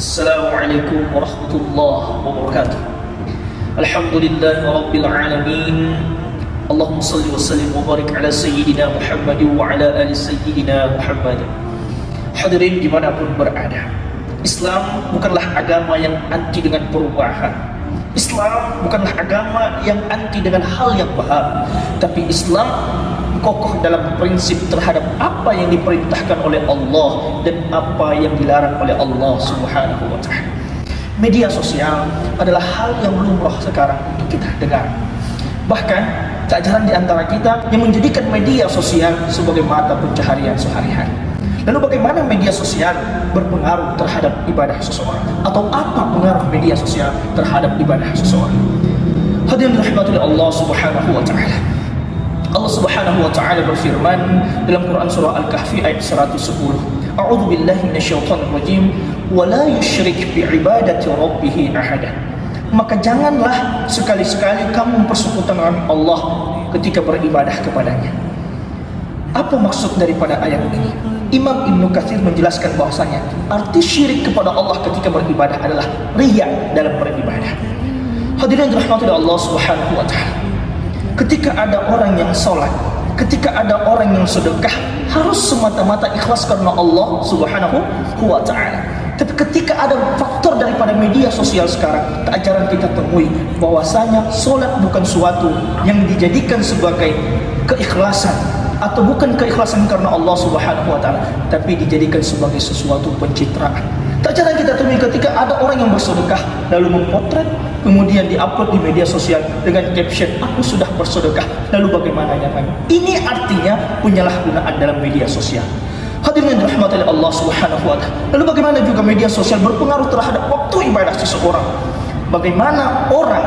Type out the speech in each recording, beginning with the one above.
Assalamualaikum warahmatullahi wabarakatuh. Alhamdulillahi rabbil alamin. Allahumma salli wa sallim wa barik ala sayyidina Muhammad wa ala ali sayyidina Muhammad. Hadirin dimanapun berada, Islam bukanlah agama yang anti dengan perubahan. Islam bukanlah agama yang anti dengan hal yang baik, tapi Islam kokoh dalam prinsip terhadap apa yang diperintahkan oleh Allah dan apa yang dilarang oleh Allah Subhanahu wa Ta'ala. Media sosial adalah hal yang lumrah sekarang untuk kita dengar. Bahkan tak jarang di antara kita yang menjadikan media sosial sebagai mata pencaharian sehari-hari. Lalu bagaimana media sosial berpengaruh terhadap ibadah seseorang? Atau apa pengaruh media sosial terhadap ibadah seseorang? Hadirin rahmati Allah Subhanahu wa Ta'ala. Allah Subhanahu wa Ta'ala berfirman dalam Quran surah Al-Kahfi ayat 110. A'udzu billahi minasyaitonir rajim wa la yusyrik bi'ibadati rabbih ahada. Maka janganlah sekali-sekali kamu mempersekutukan Allah ketika beribadah kepadanya. Apa maksud daripada ayat ini? Imam Ibnu Katsir menjelaskan bahwasanya arti syirik kepada Allah ketika beribadah adalah riya dalam beribadah. Hadirin dirahmati Allah Subhanahu wa Ta'ala. Ketika ada orang yang sholat, ketika ada orang yang sedekah, harus semata-mata ikhlas karena Allah Subhanahu wa Ta'ala. Tapi ketika ada faktor daripada media sosial sekarang, tak jarang kita temui bahwasanya sholat bukan suatu yang dijadikan sebagai keikhlasan, atau bukan keikhlasan karena Allah Subhanahu wa Ta'ala, tapi dijadikan sebagai sesuatu pencitraan. Tak jarang kita temui ketika ada orang yang bersedekah lalu mempotret, kemudian diupload di media sosial dengan caption "Aku sudah bersedekah." Lalu bagaimana ya Pak? Ini artinya penyalahgunaan dalam media sosial. Hadirin yang dirahmati Allah Subhanahu wa Ta'ala. Lalu bagaimana juga media sosial berpengaruh terhadap waktu ibadah seseorang? Bagaimana orang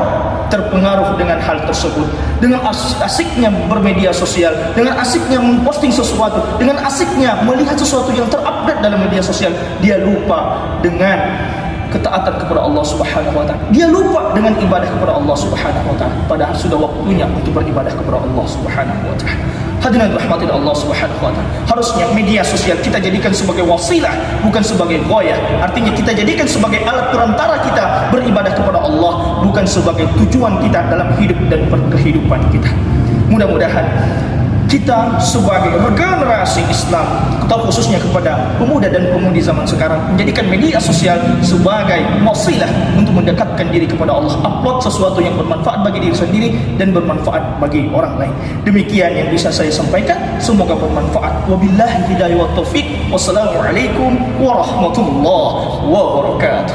terpengaruh dengan hal tersebut, dengan asiknya bermedia sosial, dengan asiknya memposting sesuatu, dengan asiknya melihat sesuatu yang terupdate dalam media sosial, dia lupa dengan ketaatan kepada Allah Subhanahu wa Ta'ala. Dia lupa dengan ibadah kepada Allah Subhanahu wa Ta'ala, padahal sudah waktunya untuk beribadah kepada Allah Subhanahu wa Ta'ala. Hadirin rahmatin Allah Subhanahu wa Ta'ala. Harusnya media sosial kita jadikan sebagai wasilah, bukan sebagai ghayah. Artinya kita jadikan sebagai alat perantara kita beribadah kepada Allah, bukan sebagai tujuan kita dalam hidup dan berkehidupan kita. Mudah-mudahan kita sebagai generasi Islam, atau khususnya kepada pemuda dan pemudi zaman sekarang, menjadikan media sosial sebagai wasilah untuk mendekatkan diri kepada Allah. Upload sesuatu yang bermanfaat bagi diri sendiri dan bermanfaat bagi orang lain. Demikian yang bisa saya sampaikan, semoga bermanfaat. Wabillahi hidayah wa taufiq. Wassalamualaikum warahmatullahi wabarakatuh.